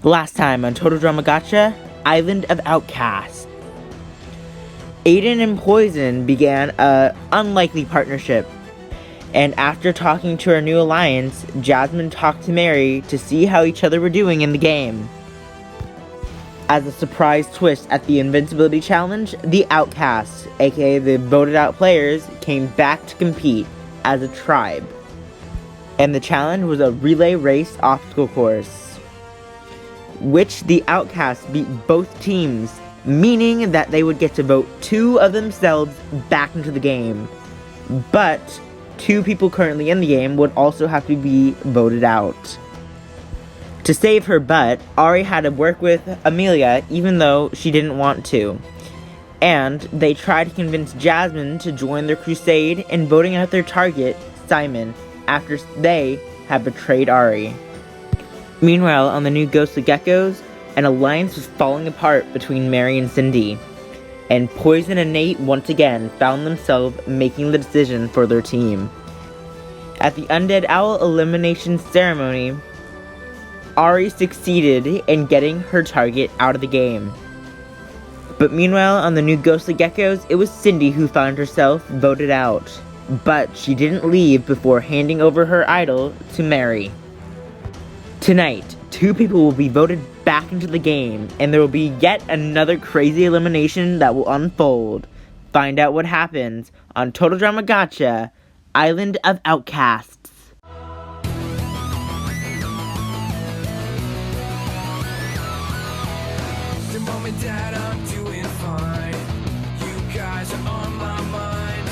Last time on Total Drama Gotcha, Island of Outcasts. Aiden and Poison began a unlikely partnership, and after talking to her new alliance, Jasmine talked to Mary to see how each other were doing in the game. As a surprise twist at the Invincibility Challenge, the Outcasts, aka the voted out players, came back to compete as a tribe. And the challenge was a relay race obstacle course, which the Outcasts beat both teams, meaning that they would get to vote two of themselves back into the game. But two people currently in the game would also have to be voted out. To save her butt, Ari had to work with Amelia even though she didn't want to. And they tried to convince Jasmine to join their crusade in voting out their target, Simon, after they had betrayed Ari. Meanwhile, on the new Ghostly Geckos, an alliance was falling apart between Mary and Cindy, and Poison and Nate once again found themselves making the decision for their team. At the Undead Owl elimination ceremony, Ari succeeded in getting her target out of the game. But meanwhile, on the new Ghostly Geckos, it was Cindy who found herself voted out. But she didn't leave before handing over her idol to Mary. Tonight, two people will be voted back into the game, and there will be yet another crazy elimination that will unfold. Find out what happens on Total Drama Gotcha, Island of Outcasts. The moment that I'm doing fine, you guys are on my mind.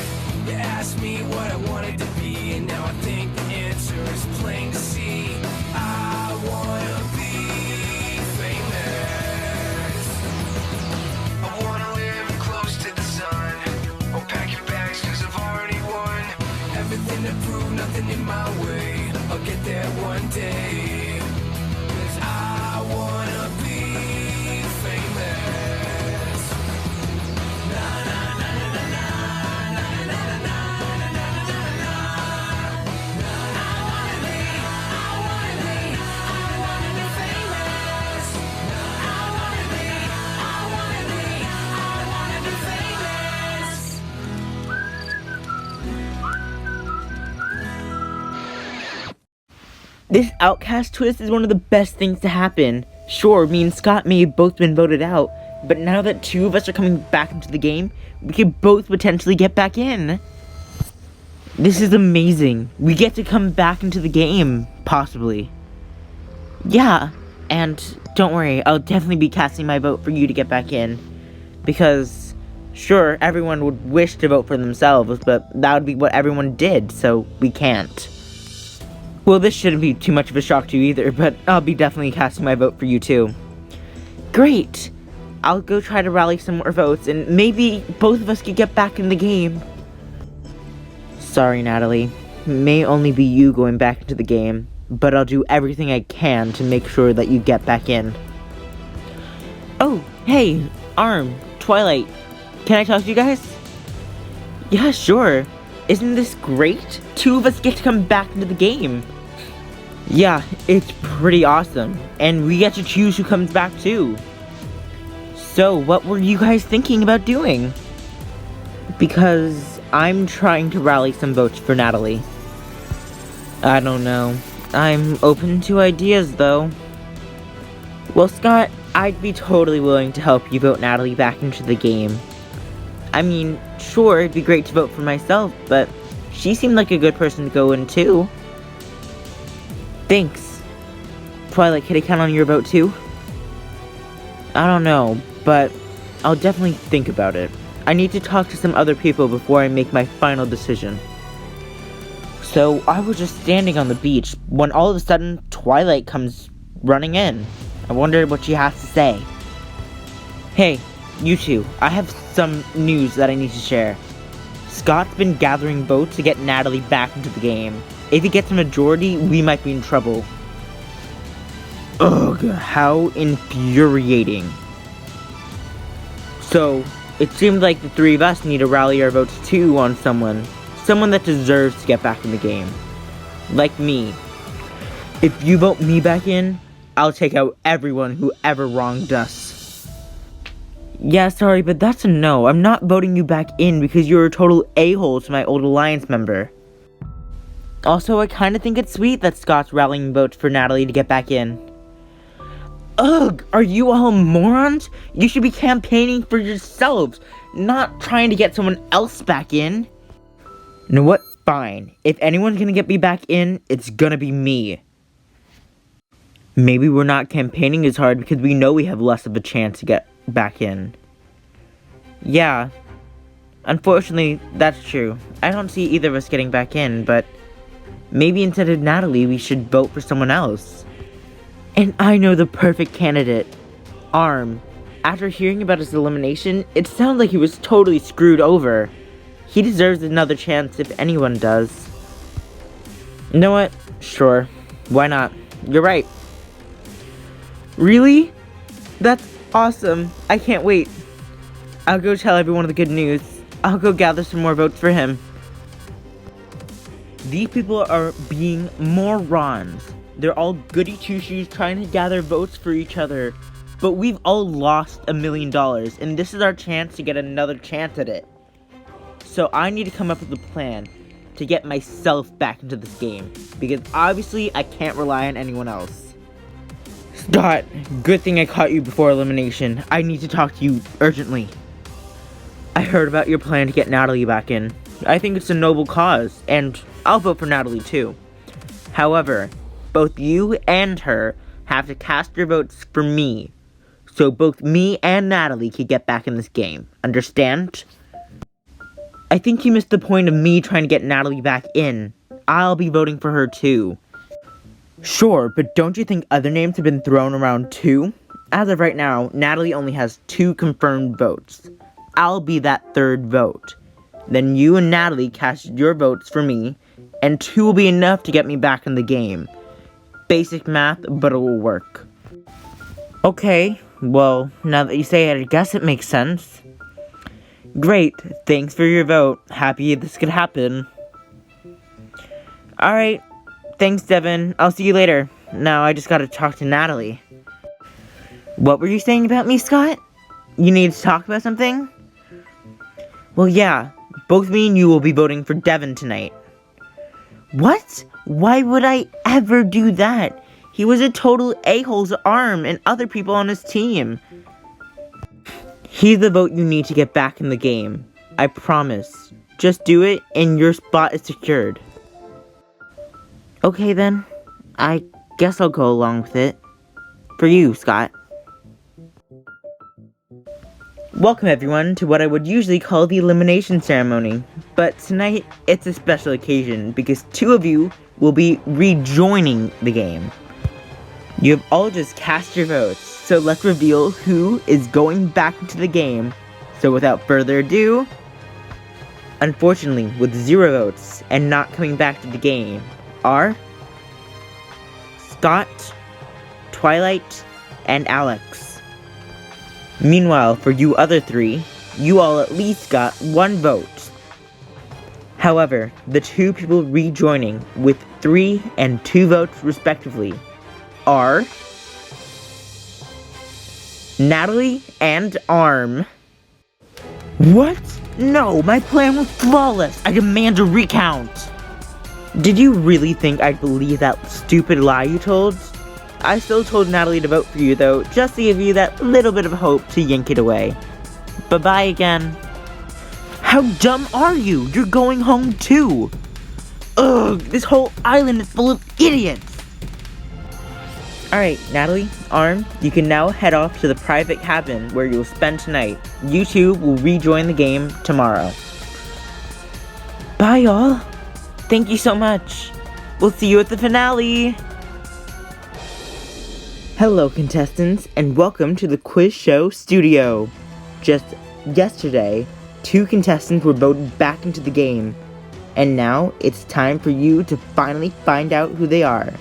You asked me what I wanted to be, and now I think the answer is plain to see. I wanna be famous. I wanna live close to the sun. I'll pack your bags cause I've already won. Everything to prove, nothing in my way. I'll get there one day. Cause I wanna be famous. Na na na na na na na na na na na na na. I wanna be famous. I wanna be famous. This Outcast twist is one of the best things to happen. Sure, me and Scott may have both been voted out, but now that two of us are coming back into the game, we could both potentially get back in. This is amazing. We get to come back into the game, possibly. Yeah, and don't worry, I'll definitely be casting my vote for you to get back in. Because, sure, everyone would wish to vote for themselves, but that would be what everyone did, so we can't. Well, this shouldn't be too much of a shock to you either, but I'll be definitely casting my vote for you too. Great! I'll go try to rally some more votes, and maybe both of us could get back in the game. Sorry, Natalie. It may only be you going back into the game, but I'll do everything I can to make sure that you get back in. Oh, hey, Arm, Twilight. Can I talk to you guys? Yeah, sure. Isn't this great? Two of us get to come back into the game. Yeah, it's pretty awesome. And we get to choose who comes back too. So, what were you guys thinking about doing? Because I'm trying to rally some votes for Natalie. I don't know. I'm open to ideas though. Well, Scott, I'd be totally willing to help you vote Natalie back into the game. I mean, sure, it'd be great to vote for myself, but she seemed like a good person to go in too. Thanks. Twilight, can I count on your vote too? I don't know, but I'll definitely think about it. I need to talk to some other people before I make my final decision. So, I was just standing on the beach when all of a sudden Twilight comes running in. I wonder what she has to say. Hey, you two, I have some news that I need to share. Scott's been gathering votes to get Natalie back into the game. If he gets a majority, we might be in trouble. Ugh, how infuriating. So, it seems like the three of us need to rally our votes too on someone. Someone that deserves to get back in the game. Like me. If you vote me back in, I'll take out everyone who ever wronged us. Yeah, sorry, but that's a no. I'm not voting you back in because you're a total a-hole to my old Alliance member. Also, I kinda think it's sweet that Scott's rallying votes for Natalie to get back in. Ugh, are you all morons? You should be campaigning for yourselves, not trying to get someone else back in. You know what? Fine. If anyone's gonna get me back in, it's gonna be me. Maybe we're not campaigning as hard because we know we have less of a chance to get back in. Yeah. Unfortunately, that's true. I don't see either of us getting back in, but maybe instead of Natalie, we should vote for someone else. And I know the perfect candidate. Arm. After hearing about his elimination, it sounds like he was totally screwed over. He deserves another chance if anyone does. You know what? Sure. Why not? You're right. Really? That's awesome. I can't wait. I'll go tell everyone the good news. I'll go gather some more votes for him. These people are being morons. They're all goody two-shoes trying to gather votes for each other. But we've all lost $1 million, and this is our chance to get another chance at it. So I need to come up with a plan to get myself back into this game, because obviously I can't rely on anyone else. Scott, good thing I caught you before elimination. I need to talk to you urgently. I heard about your plan to get Natalie back in. I think it's a noble cause, and I'll vote for Natalie too. However, both you and her have to cast your votes for me, so both me and Natalie can get back in this game. Understand? I think you missed the point of me trying to get Natalie back in. I'll be voting for her too. Sure, but don't you think other names have been thrown around too? As of right now, Natalie only has 2 confirmed votes. I'll be that 3rd vote. Then you and Natalie cast your votes for me, and 2 will be enough to get me back in the game. Basic math, but it will work. Okay, well, now that you say it, I guess it makes sense. Great, thanks for your vote. Happy this could happen. Alright, thanks Devin. I'll see you later. Now I just gotta talk to Natalie. What were you saying about me, Scott? You need to talk about something? Well, yeah, both me and you will be voting for Devin tonight. What? Why would I ever do that? He was a total a-hole's arm and other people on his team. He's the vote you need to get back in the game. I promise. Just do it and your spot is secured. Okay then. I guess I'll go along with it. For you, Scott. Welcome everyone to what I would usually call the elimination ceremony. But tonight, it's a special occasion because 2 of you will be rejoining the game. You have all just cast your votes, so let's reveal who is going back into the game. So without further ado, unfortunately, with 0 votes and not coming back to the game are Scott, Twilight, and Alex. Meanwhile, for you other 3, you all at least got 1 vote. However, the 2 people rejoining with 3 and 2 votes respectively are Natalie and Arm. What? No, my plan was flawless. I demand a recount. Did you really think I'd believe that stupid lie you told? I still told Natalie to vote for you though, just to give you that little bit of hope to yank it away. Bye-bye again. How dumb are you? You're going home too. Ugh, this whole island is full of idiots. Alright, Natalie, Arm, you can now head off to the private cabin where you'll spend tonight. You 2 will rejoin the game tomorrow. Bye, y'all. Thank you so much. We'll see you at the finale. Hello, contestants, and welcome to the quiz show studio. Just yesterday, 2 contestants were voted back into the game, and now it's time for you to finally find out who they are.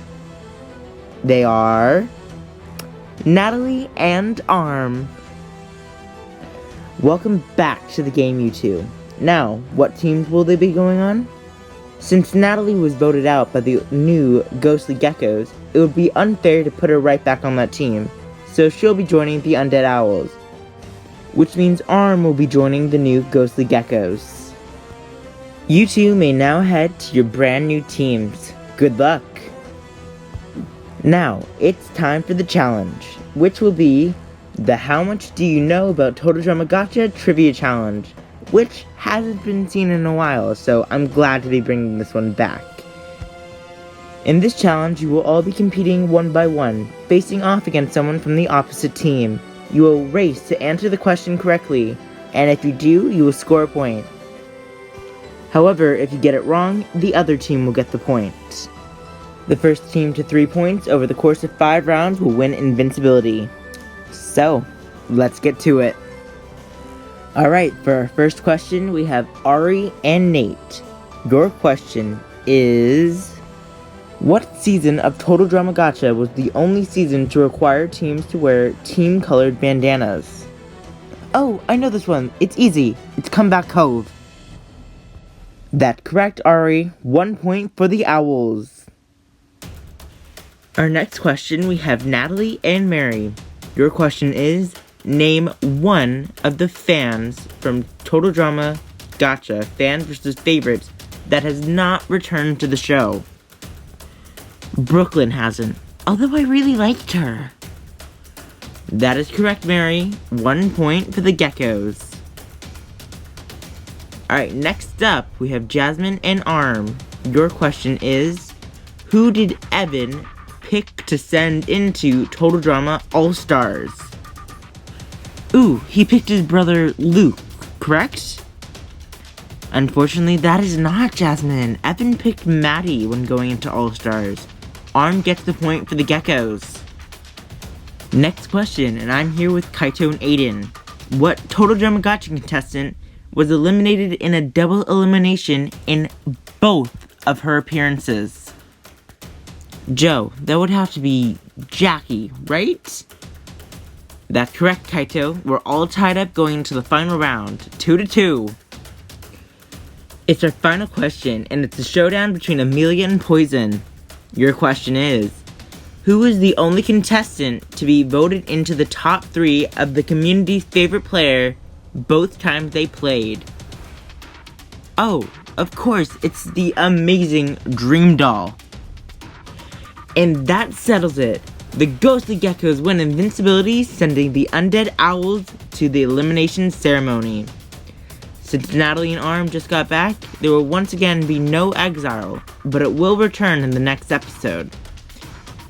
They are Natalie and Arm. Welcome back to the game, you 2. Now, what teams will they be going on? Since Natalie was voted out by the new Ghostly Geckos, it would be unfair to put her right back on that team, so she'll be joining the Undead Owls, which means Arm will be joining the new Ghostly Geckos. You two may now head to your brand new teams. Good luck! Now, it's time for the challenge, which will be the How Much Do You Know About Total Drama Gotcha Trivia Challenge, which hasn't been seen in a while, so I'm glad to be bringing this one back. In this challenge, you will all be competing one by one, facing off against someone from the opposite team. You will race to answer the question correctly, and if you do, you will score a point. However, if you get it wrong, the other team will get the point. The first team to 3 points over the course of 5 rounds will win invincibility. So, let's get to it. Alright, for our first question, we have Ari and Nate. Your question is, what season of Total Drama Gotcha was the only season to require teams to wear team-colored bandanas? Oh, I know this one. It's easy. It's Comeback Cove. That's correct, Ari. 1 point for the Owls. Our next question, we have Natalie and Mary. Your question is, name one of the fans from Total Drama Gotcha, fans versus favorites, that has not returned to the show. Brooklyn hasn't, although I really liked her. That is correct, Mary. 1 point for the Geckos. Alright, next up, we have Jasmine and Arm. Your question is, who did Evan pick to send into Total Drama All-Stars? Ooh, he picked his brother Luke, correct? Unfortunately, that is not Jasmine. Evan picked Maddie when going into All-Stars. Arm gets the point for the Geckos. Next question, and I'm here with Kaito and Aiden. What Total Drama Gotcha contestant was eliminated in a double elimination in both of her appearances? Joe, that would have to be Jackie, right? That's correct, Kaito. We're all tied up going into the final round, 2-2. It's our final question, and it's a showdown between Amelia and Poison. Your question is, who is the only contestant to be voted into the top 3 of the community's favorite player both times they played? Oh, of course, it's the amazing Dream Doll. And that settles it. The Ghostly Geckos win invincibility, sending the Undead Owls to the elimination ceremony. Since Natalie and Arm just got back, there will once again be no exile, but it will return in the next episode.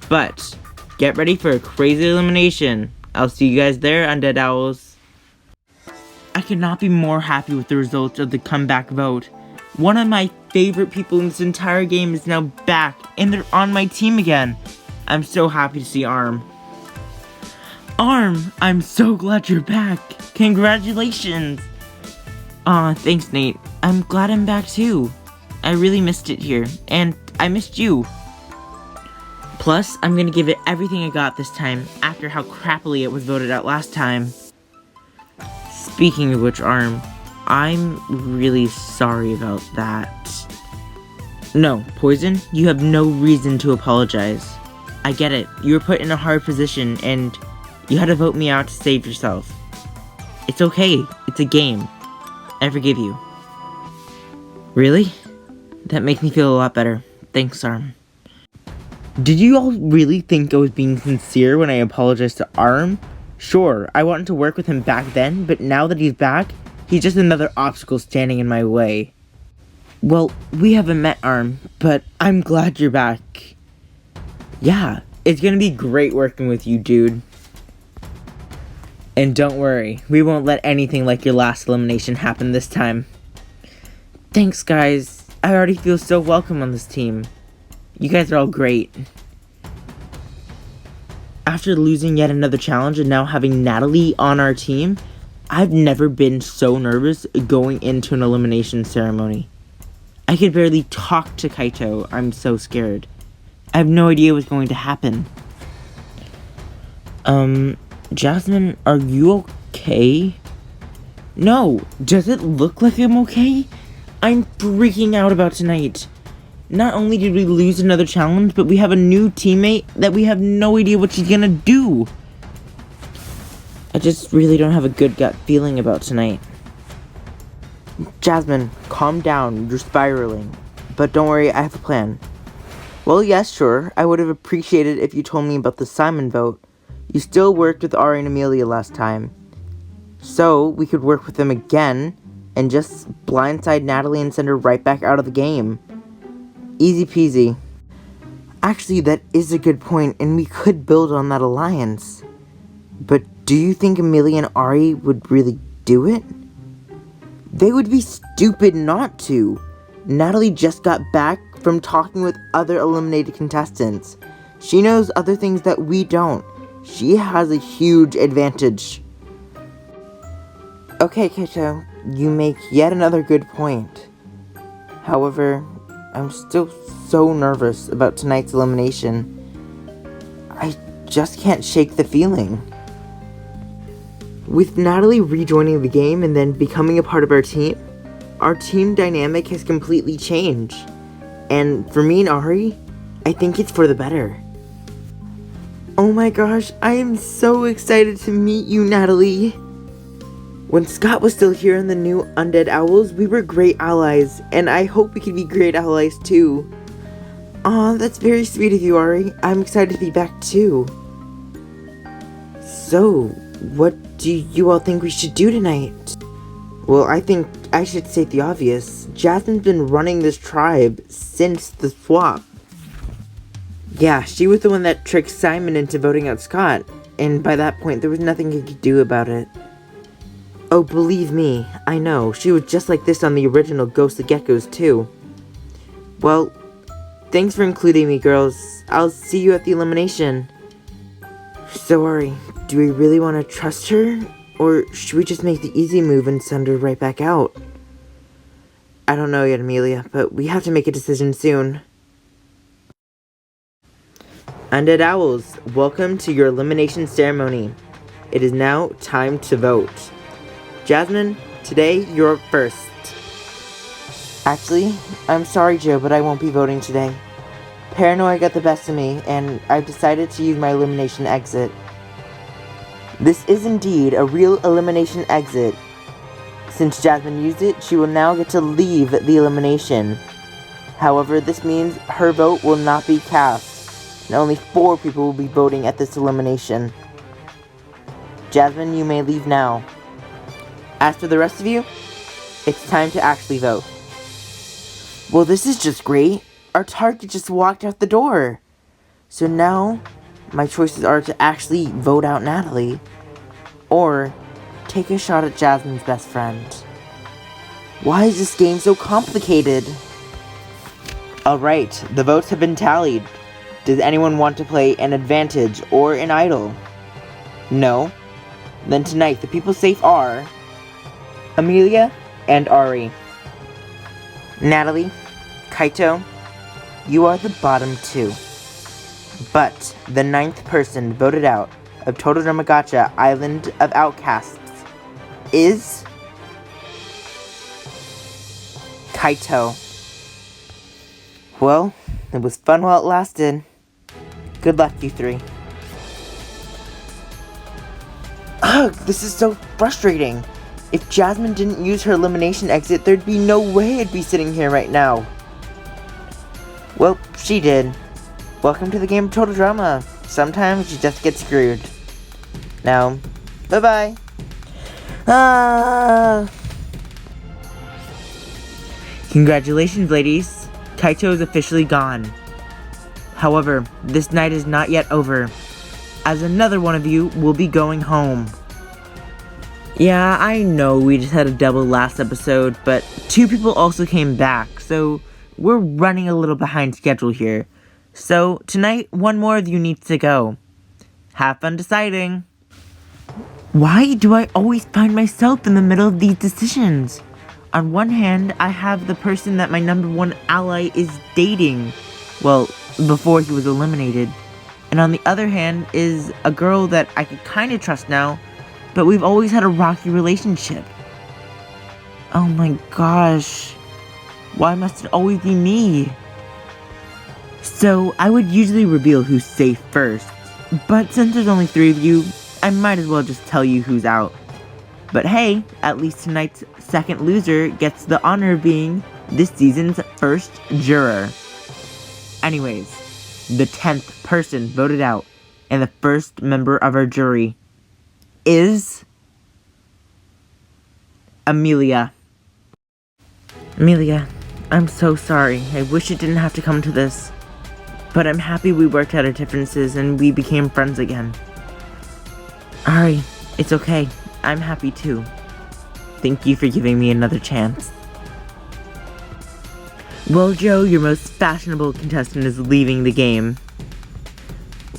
But, get ready for a crazy elimination. I'll see you guys there, Undead Owls. I could not be more happy with the results of the comeback vote. One of my favorite people in this entire game is now back, and they're on my team again. I'm so happy to see Arm. Arm, I'm so glad you're back. Congratulations. Aw, thanks, Nate. I'm glad I'm back too. I really missed it here, and I missed you. Plus, I'm gonna give it everything I got this time, after how crappily it was voted out last time. Speaking of which, Arm, I'm really sorry about that. No, Poison, you have no reason to apologize. I get it, you were put in a hard position, and you had to vote me out to save yourself. It's okay, it's a game. I forgive you. Really? That makes me feel a lot better. Thanks, Arm. Did you all really think I was being sincere when I apologized to Arm? Sure, I wanted to work with him back then, but now that he's back, he's just another obstacle standing in my way. Well, we haven't met, Arm, but I'm glad you're back. Yeah, it's gonna be great working with you, dude. And don't worry, we won't let anything like your last elimination happen this time. Thanks, guys. I already feel so welcome on this team. You guys are all great. After losing yet another challenge and now having Natalie on our team, I've never been so nervous going into an elimination ceremony. I could barely talk to Kaito, I'm so scared. I have no idea what's going to happen. Jasmine, are you okay? No, does it look like I'm okay? I'm freaking out about tonight. Not only did we lose another challenge, but we have a new teammate that we have no idea what she's gonna do. I just really don't have a good gut feeling about tonight. Jasmine, calm down, you're spiraling. But don't worry, I have a plan. Well, yes, sure, I would have appreciated if you told me about the Simon vote. You still worked with Ari and Amelia last time. So, we could work with them again, and just blindside Natalie and send her right back out of the game. Easy peasy. Actually, that is a good point, and we could build on that alliance. But do you think Amelia and Ari would really do it? They would be stupid not to. Natalie just got back from talking with other eliminated contestants. She knows other things that we don't. She has a huge advantage. Okay, Kaito, you make yet another good point. However, I'm still so nervous about tonight's elimination. I just can't shake the feeling. With Natalie rejoining the game and then becoming a part of our team dynamic has completely changed. And for me and Ari, I think it's for the better. Oh my gosh, I am so excited to meet you, Natalie. When Scott was still here in the new Undead Owls, we were great allies, and I hope we can be great allies too. Aw, that's very sweet of you, Ari. I'm excited to be back too. So, what do you all think we should do tonight? Well, I think I should state the obvious. Jasmine's been running this tribe since the swap. Yeah, she was the one that tricked Simon into voting out Scott, and by that point there was nothing he could do about it. Oh, believe me, I know, she was just like this on the original Ghost of Geckos too. Well, thanks for including me, girls. I'll see you at the elimination. So, Ari, do we really want to trust her? Or should we just make the easy move and send her right back out? I don't know yet, Amelia, but we have to make a decision soon. Undead Owls, welcome to your elimination ceremony. It is now time to vote. Jasmine, today you're first. Actually, I'm sorry, Joe, but I won't be voting today. Paranoia got the best of me, and I've decided to use my elimination exit. This is indeed a real elimination exit. Since Jasmine used it, she will now get to leave the elimination. However, this means her vote will not be cast, and only 4 people will be voting at this elimination. Jasmine, you may leave now. As for the rest of you, it's time to actually vote. Well, this is just great. Our target just walked out the door. So now, my choices are to actually vote out Natalie, or take a shot at Jasmine's best friend. Why is this game so complicated? Alright, the votes have been tallied. Does anyone want to play an advantage or an idol? No? Then tonight the people safe are Amelia and Ari. Natalie, Kaito, you are the bottom 2. But the 9th person voted out of Total Drama Gacha Island of Outcasts is Kaito. Well, it was fun while it lasted. Good luck, you 3. Ugh, this is so frustrating. If Jasmine didn't use her elimination exit, there'd be no way I'd be sitting here right now. Well, she did. Welcome to the game of Total Drama. Sometimes you just get screwed. Now, bye-bye. Congratulations, ladies. Kaito is officially gone. However, this night is not yet over, as another one of you will be going home. Yeah, I know we just had a double last episode, but 2 people also came back, so we're running a little behind schedule here. So, tonight, 1 more of you needs to go. Have fun deciding. Why do I always find myself in the middle of these decisions? On one hand, I have the person that my number 1 ally is dating. Well, before he was eliminated. And on the other hand is a girl that I could kinda trust now, but we've always had a rocky relationship. Oh my gosh. Why must it always be me? So, I would usually reveal who's safe first, but since there's only 3 of you, I might as well just tell you who's out. But hey, at least tonight's second loser gets the honor of being this season's first juror. Anyways, the 10th person voted out, and the first member of our jury is Amelia. Amelia, I'm so sorry. I wish it didn't have to come to this. But I'm happy we worked out our differences and we became friends again. Ari, it's okay. I'm happy too. Thank you for giving me another chance. Well, Joe, your most fashionable contestant is leaving the game.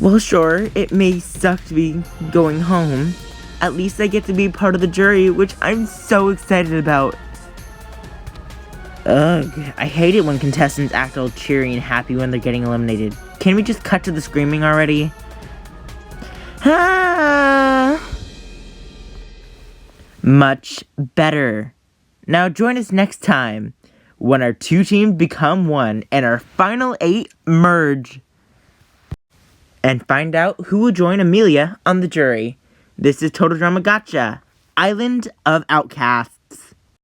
Well, sure, it may suck to be going home. At least I get to be part of the jury, which I'm so excited about. Ugh, I hate it when contestants act all cheery and happy when they're getting eliminated. Can we just cut to the screaming already? Ah! Much better. Now join us next time when our 2 teams become 1 and our final 8 merge. And find out who will join Amelia on the jury. This is Total Drama Gotcha, Island of Outcasts.